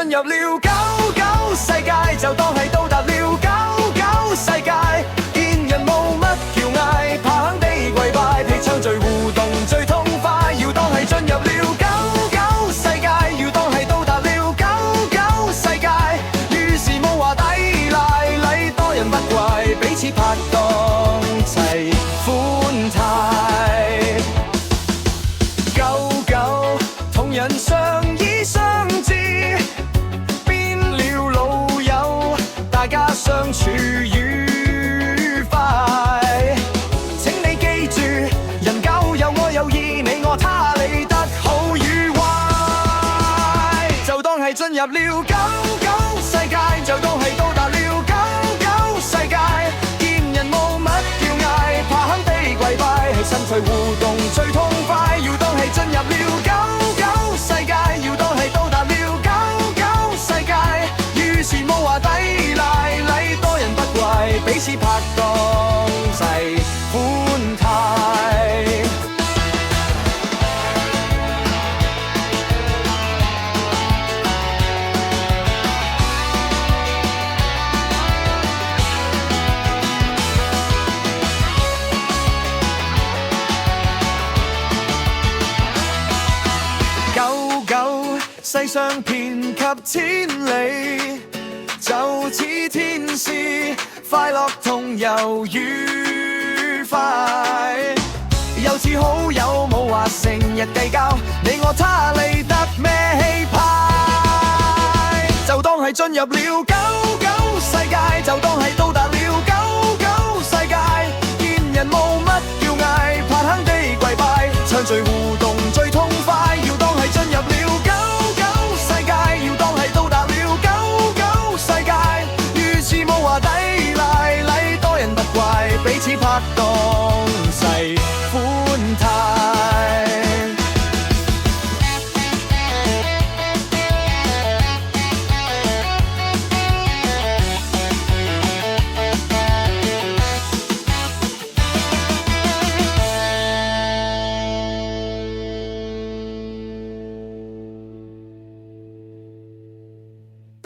進入了99世界，就當係到達了99世界。見人冇乜叫嗌，怕肯地跪拜，皮槍最互動最痛快，要當係進入了99世界，要當係到達了99世界。於是冇話抵賴，禮多人不怪，彼此拍檔齊歡態。99同人相依相知，變了老友，大家相處愉快。請你記住，人交有愛有義，你我他理得好與壞。就當係進入了99世界，就當係到達了99世界。見人冇乜叫嗌，怕肯地跪拜，係身隨互動最痛快，要當係進入了99世界，要當係到達了99世界。於是冇話抵賴，禮多人不怪，彼此拍檔齊歡態。99世上遍及千里，就似天使，快樂同遊愉快。又似好友冇話成日計較，你我他理得咩氣派。就當係進入了99世界，就當